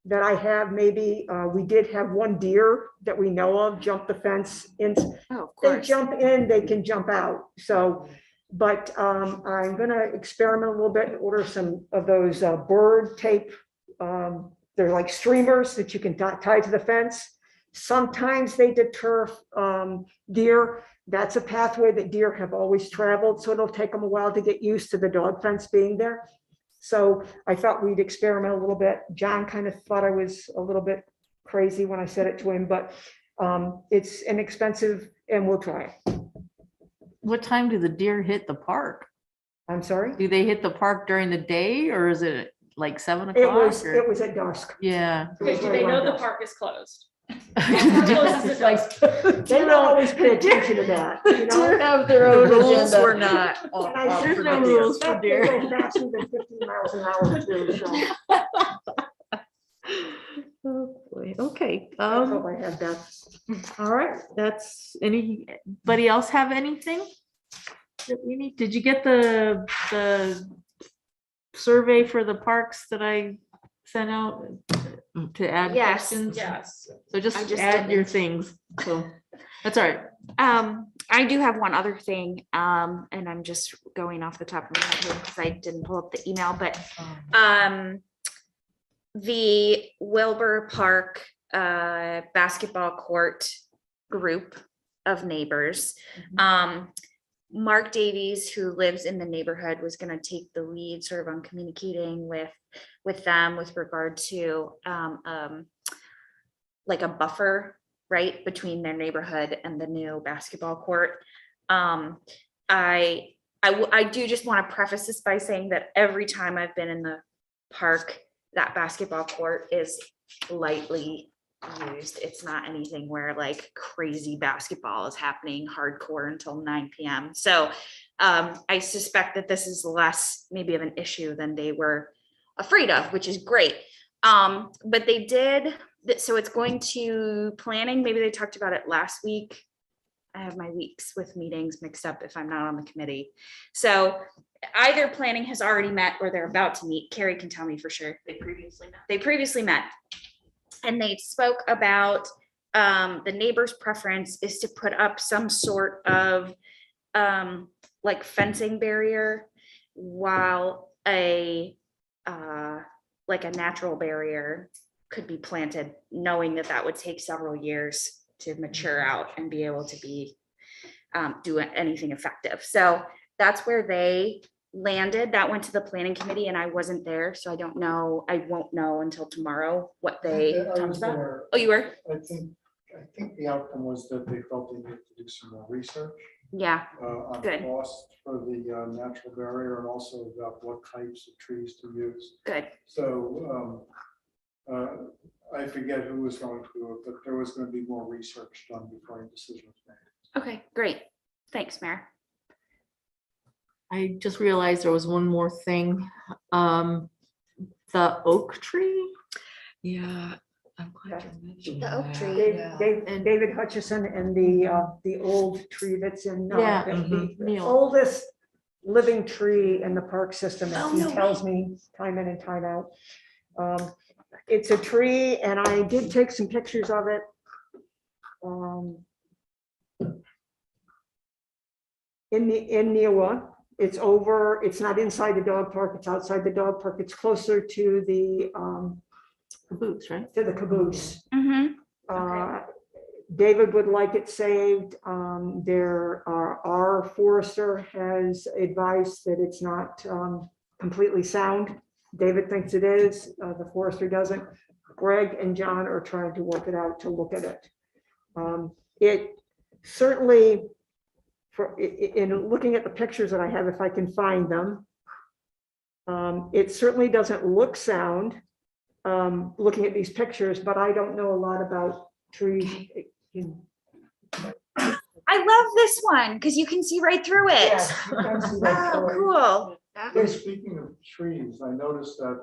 Speaker 4: that I have, maybe, we did have one deer that we know of jump the fence in.
Speaker 2: Oh, of
Speaker 4: They
Speaker 2: course.
Speaker 4: jump in, they can jump out, so, but I'm gonna experiment a little bit, and order some of those bird tape. They're like streamers that you can tie to the fence. Sometimes they deter deer. That's a pathway that deer have always traveled, so it'll take them a while to get used to the dog fence being there. So I thought we'd experiment a little bit. John kind of thought I was a little bit crazy when I said it to him, but it's inexpensive and we'll try it.
Speaker 1: What time do the deer hit the park?
Speaker 4: I'm sorry?
Speaker 1: Do they hit the park during the day or is it like 7
Speaker 4: It
Speaker 1: o'clock?
Speaker 4: was,
Speaker 1: or-
Speaker 4: it was at dusk.
Speaker 1: Yeah.
Speaker 4: It was
Speaker 9: Okay, do
Speaker 4: right
Speaker 9: they know
Speaker 4: around
Speaker 9: the
Speaker 4: dusk.
Speaker 9: park is closed?
Speaker 1: It's like-
Speaker 4: They don't always pay attention to that, you know?
Speaker 1: Deer have their own
Speaker 8: Rules were
Speaker 1: agenda.
Speaker 8: not. all
Speaker 4: And I
Speaker 8: up
Speaker 4: said,
Speaker 8: for
Speaker 1: no
Speaker 8: deer.
Speaker 1: rules for
Speaker 4: "That
Speaker 1: deer."
Speaker 4: thing goes faster than 15 miles an hour too, so
Speaker 1: Oh, boy. Okay,
Speaker 4: that's all I had, Beth.
Speaker 1: all right, that's, anybody else have anything? That we need, did you get the survey for the parks that I sent out to add
Speaker 2: Yes,
Speaker 1: questions?
Speaker 9: Yes.
Speaker 1: So
Speaker 2: I
Speaker 1: just
Speaker 2: just
Speaker 1: add your
Speaker 2: didn't.
Speaker 1: things, so, that's all right.
Speaker 2: I do have one other thing, and I'm just going off the top of my head because I didn't pull up the email, but the Wilbur Park basketball court group of neighbors. Mark Davies, who lives in the neighborhood, was going to take the lead sort of on communicating with them with regard to like a buffer, right, between their neighborhood and the new basketball court. I do just want to preface this by saying that every time I've been in the park, that basketball court is lightly used. It's not anything where like crazy basketball is happening hardcore until 9 p.m. So I suspect that this is less maybe of an issue than they were afraid of, which is great. But they did, so it's going to planning, maybe they talked about it last week. I have my weeks with meetings mixed up if I'm not on the committee. So either planning has already met or they're about to meet. Carrie can tell me for sure. They previously met. And they spoke about the neighbor's preference is to put up some sort of like fencing barrier while like a natural barrier could be planted, knowing that that would take several years to mature out and be able to be do anything effective. So that's where they landed. That went to the planning committee and I wasn't there, so I don't know. I won't know until tomorrow what they
Speaker 5: I
Speaker 2: talked
Speaker 5: was
Speaker 2: about.
Speaker 5: there.
Speaker 2: Oh, you were?
Speaker 5: I think the outcome was that they felt they needed to do some more research
Speaker 2: Yeah,
Speaker 5: on
Speaker 2: Good.
Speaker 5: cost for the natural barrier and also about what types of trees to use.
Speaker 2: good.
Speaker 5: So I forget who was going to do it, but there was going to be more research done before a decision was made.
Speaker 2: Okay, great. Thanks, Mayor.
Speaker 1: I just realized there was one more thing. The oak tree.
Speaker 8: Yeah, I'm glad you mentioned
Speaker 2: The oak
Speaker 8: that.
Speaker 2: tree.
Speaker 8: Yeah.
Speaker 4: David Hutchison and the old tree that's in,
Speaker 1: Yeah,
Speaker 4: the
Speaker 1: Neil.
Speaker 4: oldest living tree in the park system, as
Speaker 2: Oh,
Speaker 4: he
Speaker 2: no
Speaker 4: tells me time in and time out. It's a tree and I did take some pictures of it. In Neowa, it's not inside the dog park, it's outside the dog park. It's closer to the
Speaker 1: Boots, right?
Speaker 4: caboose.
Speaker 2: Mm-hmm.
Speaker 4: David would like it saved. Our forester has advised that it's not completely sound. David thinks it is, the forester doesn't. Greg and John are trying to work it out to look at it. It certainly, in looking at the pictures that I have, if I can find them, it certainly doesn't look sound, looking at these pictures, but I don't know a lot about trees.
Speaker 2: I love this one because you can see right through it.
Speaker 4: Yes, you can see that
Speaker 2: Oh,
Speaker 4: story.
Speaker 2: cool.
Speaker 5: Speaking of trees, I noticed that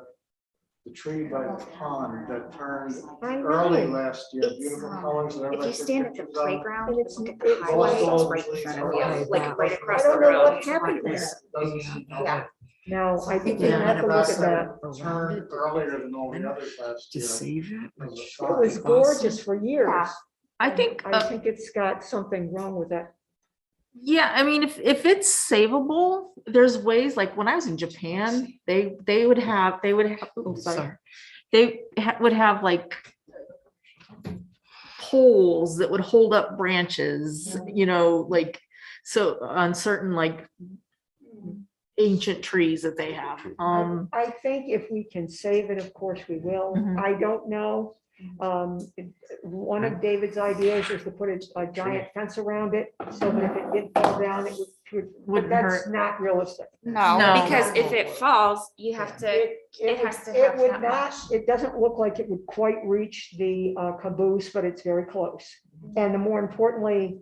Speaker 5: the tree by the pond that turned
Speaker 4: I know.
Speaker 5: early last year,
Speaker 2: It's,
Speaker 5: beautiful colors. and
Speaker 2: If you
Speaker 5: everybody took
Speaker 2: stand at the
Speaker 5: pictures of.
Speaker 2: playground,
Speaker 4: And it's-
Speaker 2: look at
Speaker 4: it's
Speaker 2: the highway,
Speaker 5: all
Speaker 2: it's
Speaker 5: the
Speaker 2: right in
Speaker 5: leaves
Speaker 2: front
Speaker 5: are
Speaker 2: of
Speaker 8: okay.
Speaker 2: you, like right
Speaker 4: I
Speaker 2: across the
Speaker 4: don't know
Speaker 2: road.
Speaker 4: what happened there.
Speaker 5: Doesn't seem to
Speaker 2: Yeah.
Speaker 5: help.
Speaker 4: Now, I think we
Speaker 8: Yeah,
Speaker 4: have to look at that.
Speaker 5: Turned earlier than all the others last
Speaker 8: To
Speaker 5: year.
Speaker 8: save it.
Speaker 5: Because of
Speaker 8: which-
Speaker 4: It was
Speaker 5: size.
Speaker 4: gorgeous for years.
Speaker 1: I think,
Speaker 4: I think it's got something wrong with that.
Speaker 1: yeah, I mean, if it's savable, there's ways, like when I was in Japan, they would have, oh, sorry. Would have like poles that would hold up branches, like, so on certain like ancient trees that they have.
Speaker 4: I think if we can save it, of course we will.
Speaker 1: Mhm.
Speaker 4: I don't know. One of David's ideas is to put a giant fence around it so that if it did fall down, it would, but
Speaker 1: Wouldn't
Speaker 4: that's
Speaker 1: hurt.
Speaker 4: not realistic.
Speaker 2: No,
Speaker 1: No.
Speaker 2: because if it falls, you have to, it has to have
Speaker 4: would
Speaker 2: that
Speaker 4: not,
Speaker 2: much.
Speaker 4: it doesn't look like it would quite reach the caboose, but it's very close. And the more importantly,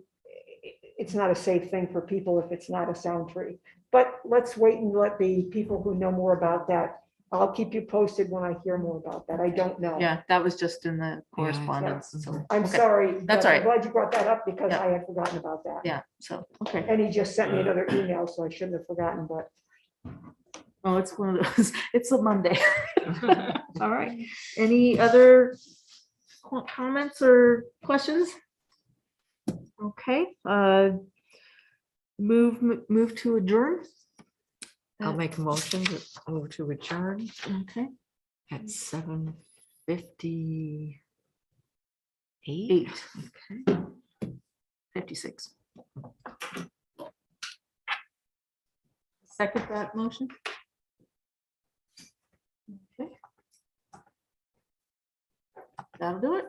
Speaker 4: it's not a safe thing for people if it's not a sound tree. But let's wait and let the people who know more about that, I'll keep you posted when I hear more about that. I don't know.
Speaker 1: Yeah, that was just in the correspondence. So,
Speaker 4: I'm
Speaker 1: okay.
Speaker 4: sorry.
Speaker 1: That's
Speaker 4: but
Speaker 1: all
Speaker 4: I'm
Speaker 1: right.
Speaker 4: glad you brought that up because
Speaker 1: Yeah.
Speaker 4: I had forgotten about that.
Speaker 1: Yeah, so, okay.
Speaker 4: And he just sent me another email, so I shouldn't have forgotten, but
Speaker 1: Oh, it's one of those, it's a Monday. All right. Any other comments or questions? Okay, move to adjourn.
Speaker 8: I'll make a motion to move to adjourn
Speaker 1: Okay,
Speaker 8: at 7:58.
Speaker 1: 56. Second that motion. Okay. That'll do it.